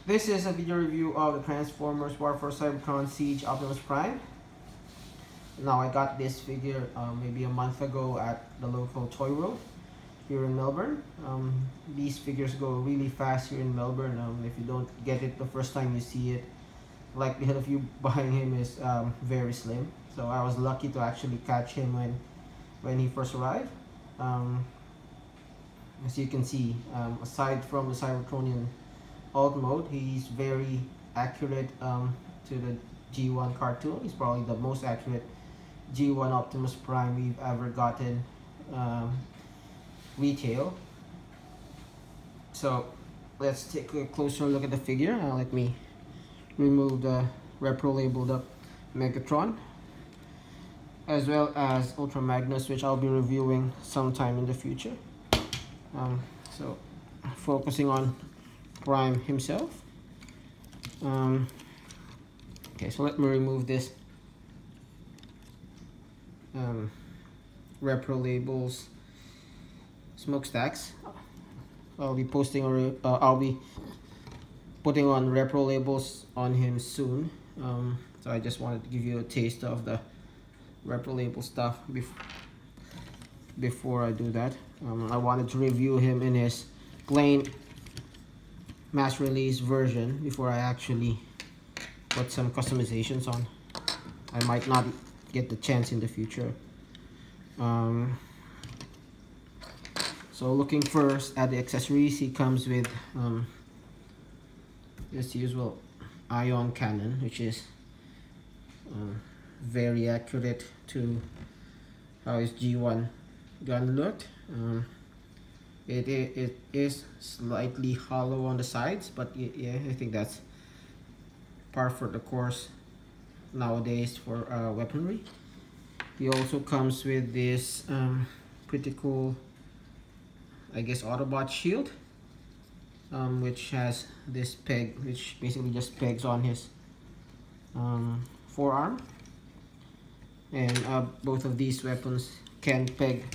This is a video review of the Transformers War for Cybertron Siege Optimus Prime. Now I got this figure maybe a month ago at the local toy room here in Melbourne. These figures go really fast here in Melbourne. If you don't get it the first time you see it, likelihood of you buying him is very slim. So I was lucky to actually catch him when he first arrived. As you can see, aside from the Cybertronian alt mode, he's very accurate to the G1 cartoon. He's probably the most accurate G1 Optimus Prime we've ever gotten retail. So let's take a closer look at the figure. Let me remove the repro labeled up Megatron, as well as Ultra Magnus, which I'll be reviewing sometime in the future. So focusing on Prime himself. Okay, so let me remove this repro labels smokestacks. I'll be posting or I'll be putting on repro labels on him soon. So I just wanted to give you a taste of the repro label stuff before I do that. I wanted to review him in his plain mass release version before I actually put some customizations on. I might not get the chance in the future. So looking first at the accessories, he comes with this usual ion cannon, which is very accurate to how his G1 gun looked. It is slightly hollow on the sides, but yeah, I think that's par for the course nowadays for weaponry. He also comes with this pretty cool, I guess, Autobot shield, which has this peg, which basically just pegs on his forearm, and both of these weapons can peg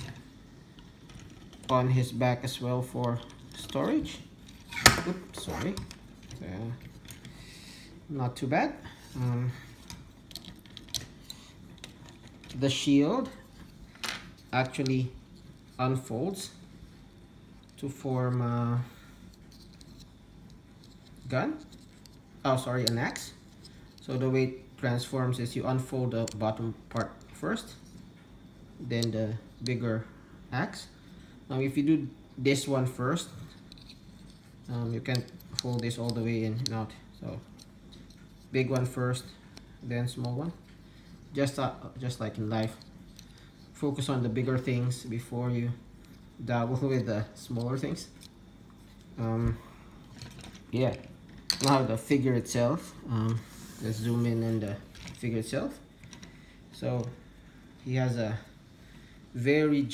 on his back as well for storage. Oops, sorry. Not too bad. The shield actually unfolds to form a gun. Oh, sorry, an axe. So the way it transforms is you unfold the bottom part first, then the bigger axe. Now if you do this one first, you can fold this all the way in and out. So big one first, then small one. Just like in life, focus on the bigger things before you dabble with the smaller things. Yeah. Now the figure itself. Let's zoom in on the figure itself. So he has a very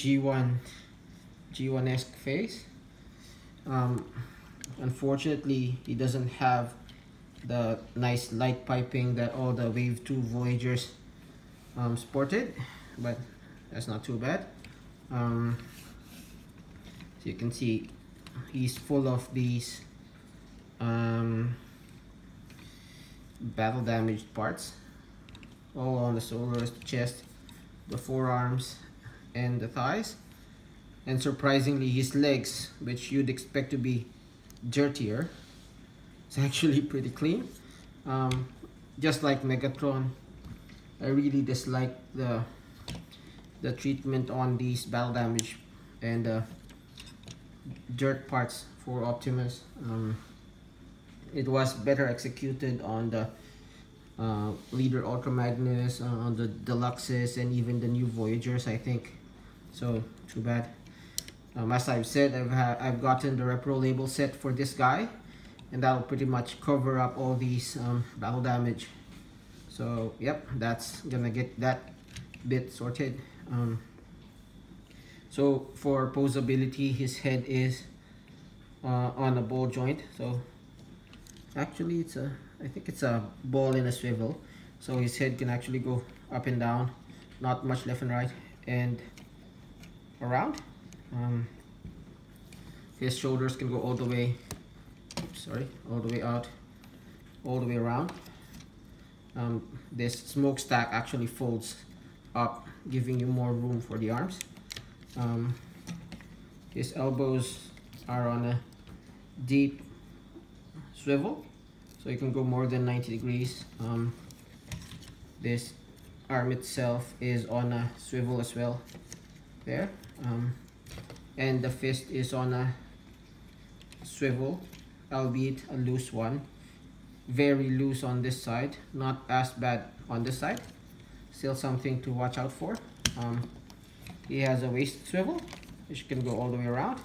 G1-esque face. Unfortunately, he doesn't have the nice light piping that all the Wave 2 Voyagers sported, but that's not too bad. So you can see he's full of these battle damaged parts all on the shoulders, the chest, the forearms, and the thighs. And surprisingly, his legs, which you'd expect to be dirtier, it's actually pretty clean. Just like Megatron, I really dislike the treatment on these battle damage and dirt parts for Optimus. It was better executed on the Leader Ultra Magnus, on the Deluxes, and even the new Voyagers, I think. So too bad. As I've said, I've gotten the repro label set for this guy, and that'll pretty much cover up all these battle damage. So yep, that's gonna get that bit sorted. So for posability, his head is on a ball joint. So actually I think it's a ball in a swivel, so his head can actually go up and down, not much left and right and around. His shoulders can go all the way, all the way out all the way around. This smokestack actually folds up, giving you more room for the arms. His elbows are on a deep swivel, so you can go more than 90 degrees. This arm itself is on a swivel as well there, and the fist is on a swivel, albeit a loose one. Very loose on this side, not as bad on this side. Still something to watch out for. He has a waist swivel, which can go all the way around,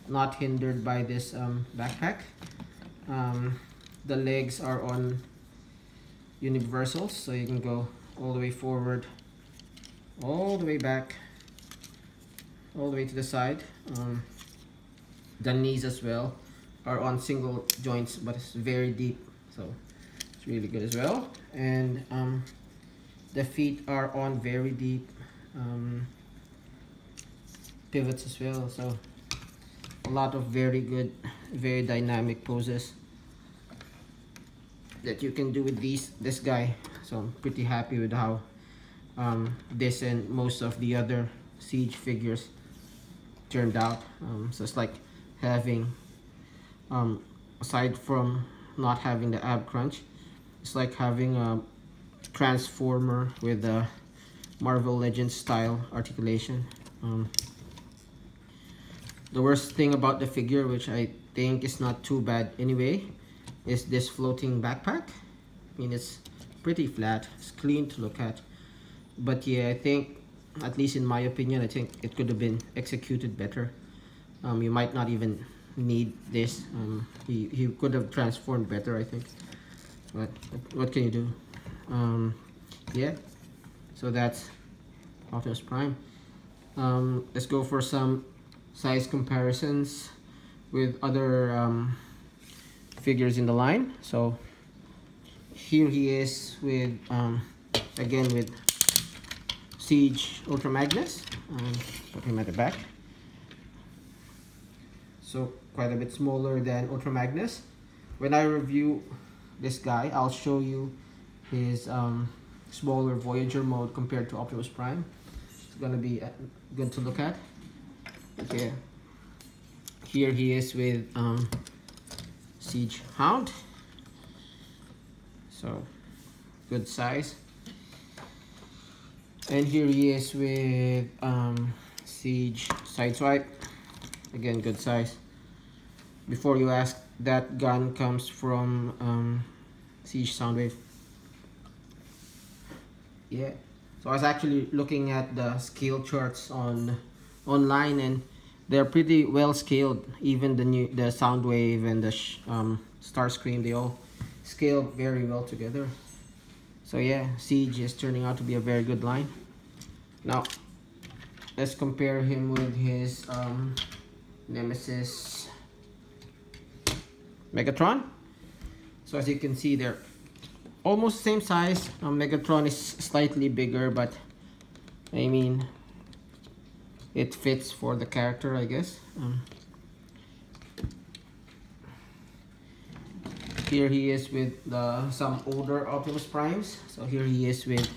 not hindered by this backpack. The legs are on universals, so you can go all the way forward, all the way back, all the way to the side. The knees as well are on single joints, but it's very deep, so it's really good as well. And the feet are on very deep pivots as well, so a lot of very good, very dynamic poses that you can do with this guy. So I'm pretty happy with how this and most of the other Siege figures turned out. So it's like having, aside from not having the ab crunch, it's like having a transformer with a Marvel Legends style articulation. The worst thing about the figure, which I think is not too bad anyway, is this floating backpack. I mean, it's pretty flat, it's clean to look at, but yeah, I think, at least in my opinion, I think it could have been executed better. You might not even need this. He could have transformed better, I think, but what can you do? Yeah, so that's Optimus Prime. Let's go for some size comparisons with other figures in the line. So here he is with again with Siege Ultra Magnus. Put him at the back. So quite a bit smaller than Ultra Magnus. When I review this guy, I'll show you his smaller Voyager mode compared to Optimus Prime. It's gonna be good to look at. Okay, here he is with Siege Hound, so good size. And here he is with Siege Sideswipe, again good size. Before you ask, that gun comes from Siege Soundwave. Yeah, so I was actually looking at the scale charts online, and they're pretty well scaled. Even the Soundwave and the Starscream, they all scale very well together. So yeah, Siege is turning out to be a very good line. Now let's compare him with his Nemesis Megatron. So as you can see, they're almost the same size. Megatron is slightly bigger, but I mean, it fits for the character, I guess. Here he is with some older Optimus Primes. So here he is with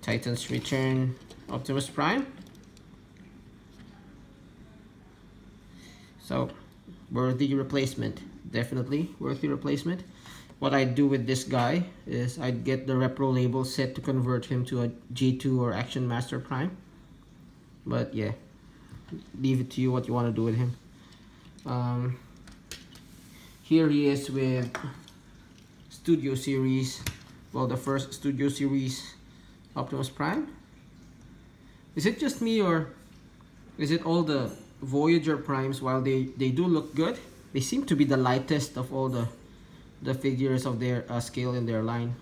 Titans Return Optimus Prime. So worthy replacement, definitely worthy replacement. What I'd do with this guy is I'd get the repro label set to convert him to a G2 or Action Master Prime. But yeah, leave it to you what you want to do with him. Here he is with Studio Series, well, the first Studio Series Optimus Prime. Is it just me, or is it all the Voyager Primes? While they do look good, they seem to be the lightest of all the figures of their scale in their line.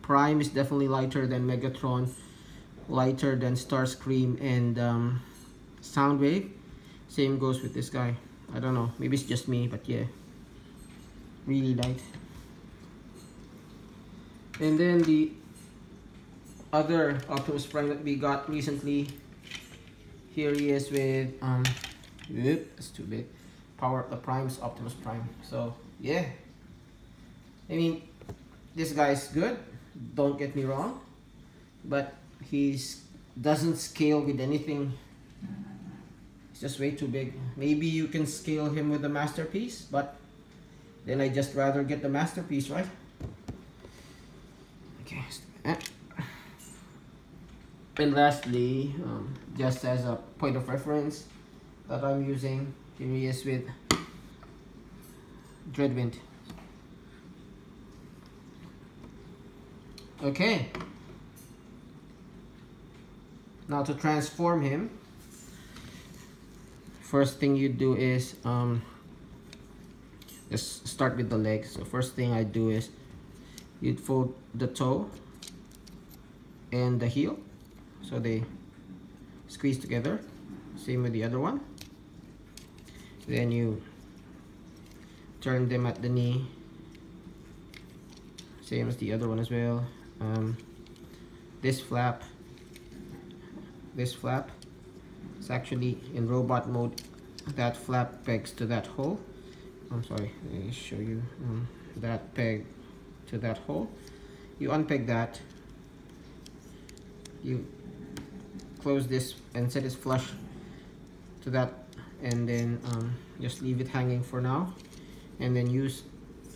Prime is definitely lighter than Megatron, lighter than Starscream and Soundwave. Same goes with this guy. I don't know, maybe it's just me, but yeah, really light. And then the other Optimus Prime that we got recently, here he is with it's too big, Power Up the Primes Optimus Prime. So yeah, I mean, this guy's good, don't get me wrong, but he's doesn't scale with anything. It's just way too big. Maybe you can scale him with the masterpiece, but then I just rather get the masterpiece, right? Okay. And lastly, just as a point of reference that I'm using, here he is with Dreadwind. Okay. Now to transform him, first thing you do is just start with the legs. So first thing I do is you'd fold the toe and the heel so they squeeze together. Same with the other one. Then you turn them at the knee. Same as the other one as well. This flap is actually in robot mode. That flap pegs to that hole. I'm sorry, let me show you. That peg to that hole. You unpeg that. You close this and set it flush to that, and then just leave it hanging for now. And then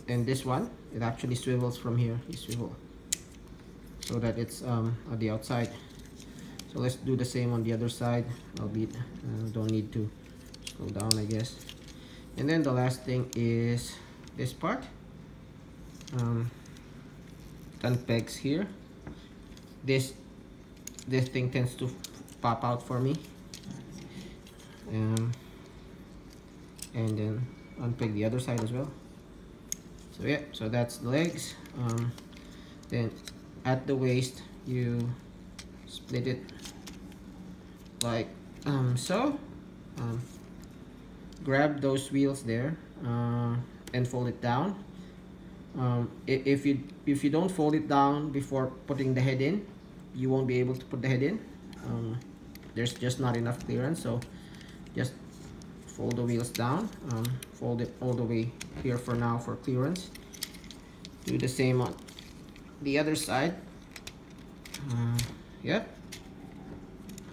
and this one, it actually swivels from here. You swivel so that it's on the outside. So let's do the same on the other side. Albeit don't need to slow down, I guess. And then the last thing is this part. Unpegs here. This thing tends to pop out for me. And then unpeg the other side as well. So yeah, so that's the legs. Then at the waist you split it like so. Grab those wheels there and fold it down. If you don't fold it down before putting the head in, you won't be able to put the head in. There's just not enough clearance, so just fold the wheels down. Fold it all the way here for now for clearance. Do the same on the other side. Yep.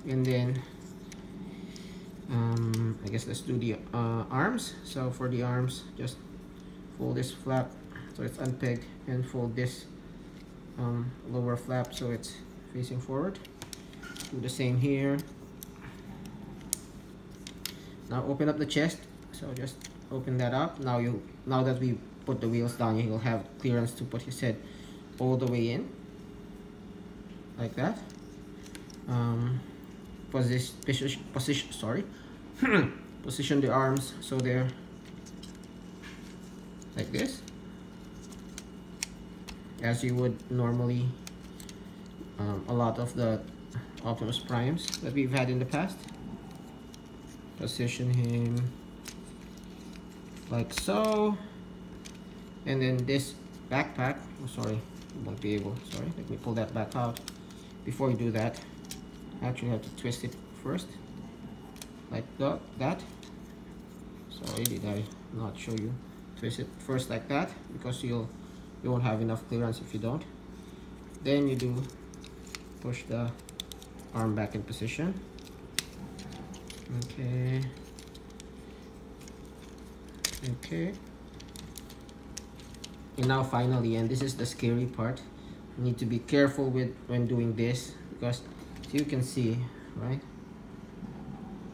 And then I guess let's do the arms. So for the arms, just fold this flap so it's unpegged, and fold this lower flap so it's facing forward. Do the same here. Now open up the chest. So just open that up. Now that we put the wheels down, he'll have clearance to put his head all the way in, like that. Position the arms so they're like this, as you would normally a lot of the Optimus Primes that we've had in the past. Position him like so, and then this backpack, oh sorry, you won't be able, sorry, let me pull that back out. Before you do that, I actually have to twist it first, like that. Sorry, did I not show you? Twist it first like that, because you won't have enough clearance if you don't. Then you do push the arm back in position. Okay. And now finally, and this is the scary part, you need to be careful with when doing this, because as you can see, right,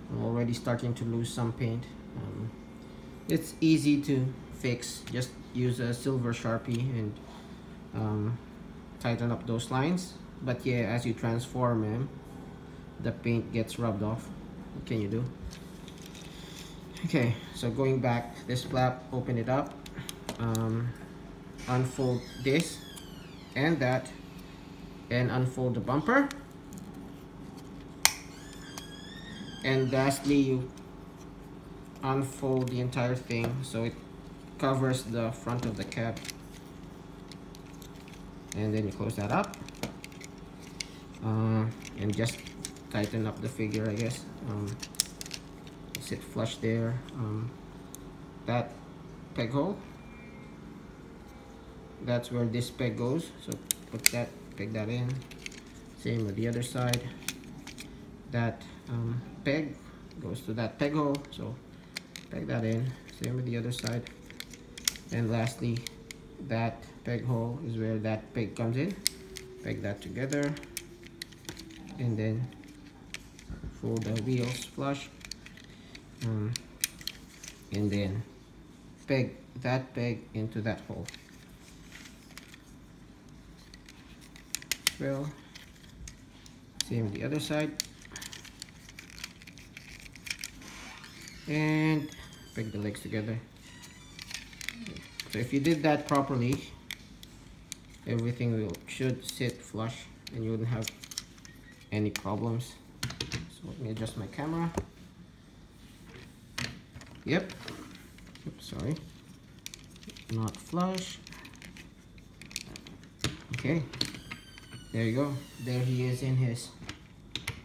I'm already starting to lose some paint. It's easy to fix. Just use a silver Sharpie and tighten up those lines. But yeah, as you transform him, the paint gets rubbed off. What can you do? Okay, so going back, this flap, open it up, unfold this and that, and unfold the bumper. And lastly, you unfold the entire thing so it covers the front of the cab, and then you close that up, and just tighten up the figure, I guess. Sit flush there, that peg hole, that's where this peg goes, so peg that in. Same with the other side. That peg goes to that peg hole, so peg that in. Same with the other side. And lastly, that peg hole is where that peg comes in. Peg that together, and then fold the wheels flush, and then peg that peg into that hole. Well, same with the other side, and peg the legs together. So if you did that properly, everything should sit flush and you wouldn't have any problems. So let me adjust my camera. Yep. Oops, sorry. Not flush. Okay. There you go. There he is in his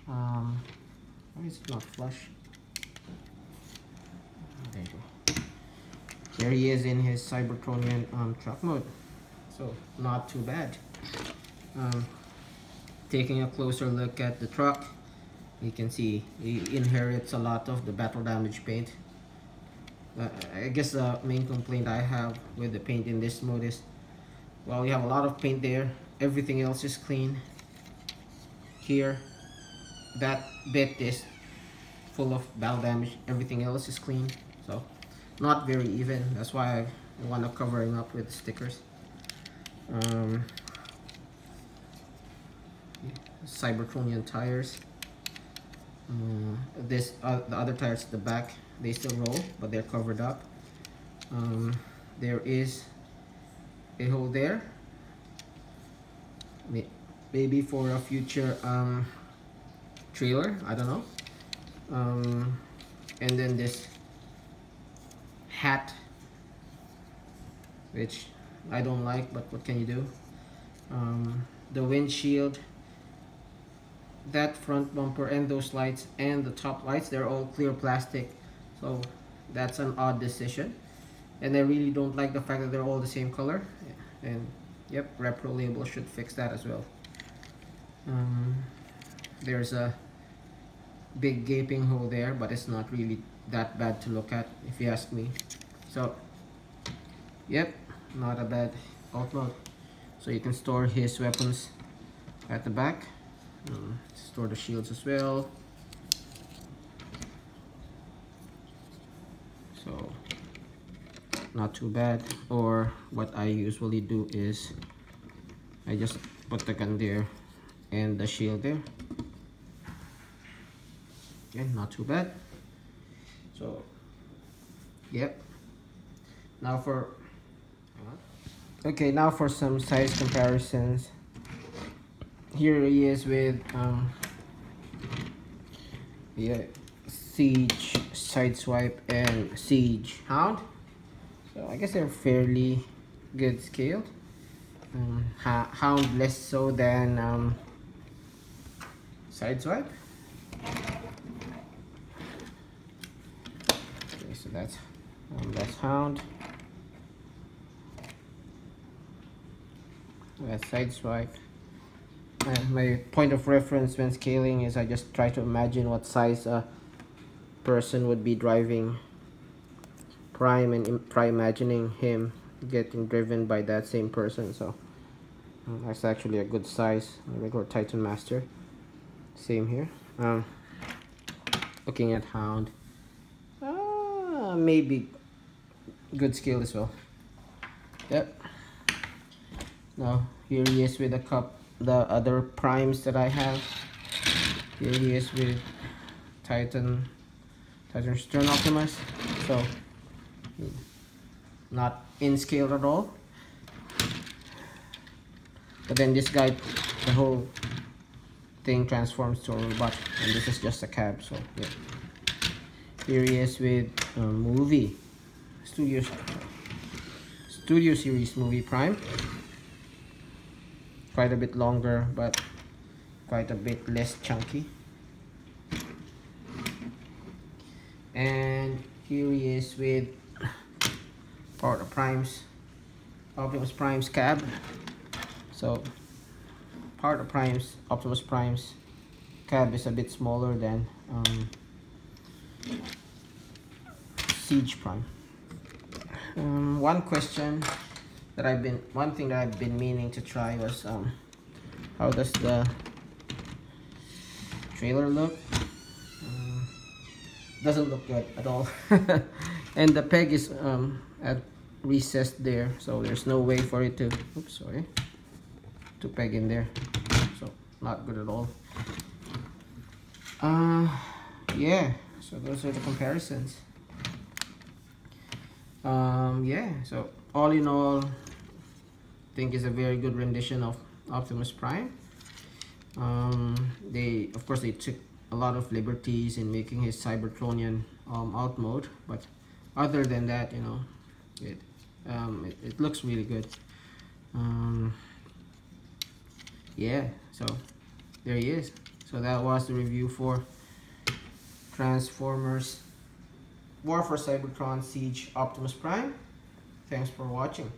why is it not flush? There you go. There he is in his Cybertronian truck mode. So not too bad. Taking a closer look at the truck, you can see he inherits a lot of the battle damage paint. I guess the main complaint I have with the paint in this mode is, well, we have a lot of paint there, everything else is clean. Here, that bit is full of battle damage, everything else is clean, so not very even. That's why I want to covering up with stickers. Cybertronian tires. The other tires at the back, they still roll, but they're covered up. There is a hole there, maybe for a future trailer, I don't know. And then this hat, which I don't like, but what can you do? The windshield, that front bumper, and those lights and the top lights, they're all clear plastic, so that's an odd decision. And I really don't like the fact that they're all the same color. And yep, repro label should fix that as well. There's a big gaping hole there, but it's not really that bad to look at if you ask me. So yep, not a bad outlook. So you can store his weapons at the back. Store the shields as well. So not too bad. Or what I usually do is I just put the gun there and the shield there. Okay, not too bad. So yep. Now for some size comparisons. Here he is with Siege Sideswipe and Siege Hound. So I guess they're fairly good scaled. Hound less so than Sideswipe. Okay, so that's Hound. That's Sideswipe. My point of reference when scaling is I just try to imagine what size a person would be driving Prime and try imagining him getting driven by that same person. So that's actually a good size. Regular Titan Master. Same here. Looking at Hound, maybe good scale as well. Yep. Now here he is with the other primes that I have. Here he is with Titan Stern Optimus. So not in scale at all. But then this guy, the whole thing transforms to a robot, and this is just a cab. So yeah. Here he is with Studio Series Movie Prime. Quite a bit longer, but quite a bit less chunky. And here he is with Power of Primes, Optimus Prime's cab. So part of Optimus Prime's cab is a bit smaller than Siege Prime. One thing that I've been meaning to try was how does the trailer look? Doesn't look good at all. And the peg is at recessed there, so there's no way for it to to peg in there, so not good at all. Yeah, so those are the comparisons. Yeah, so all in all, I think is a very good rendition of Optimus Prime. Of course they took a lot of liberties in making his Cybertronian out mode, but other than that, you know, it looks really good. Yeah, so there he is. So that was the review for Transformers War for Cybertron Siege Optimus Prime. Thanks for watching.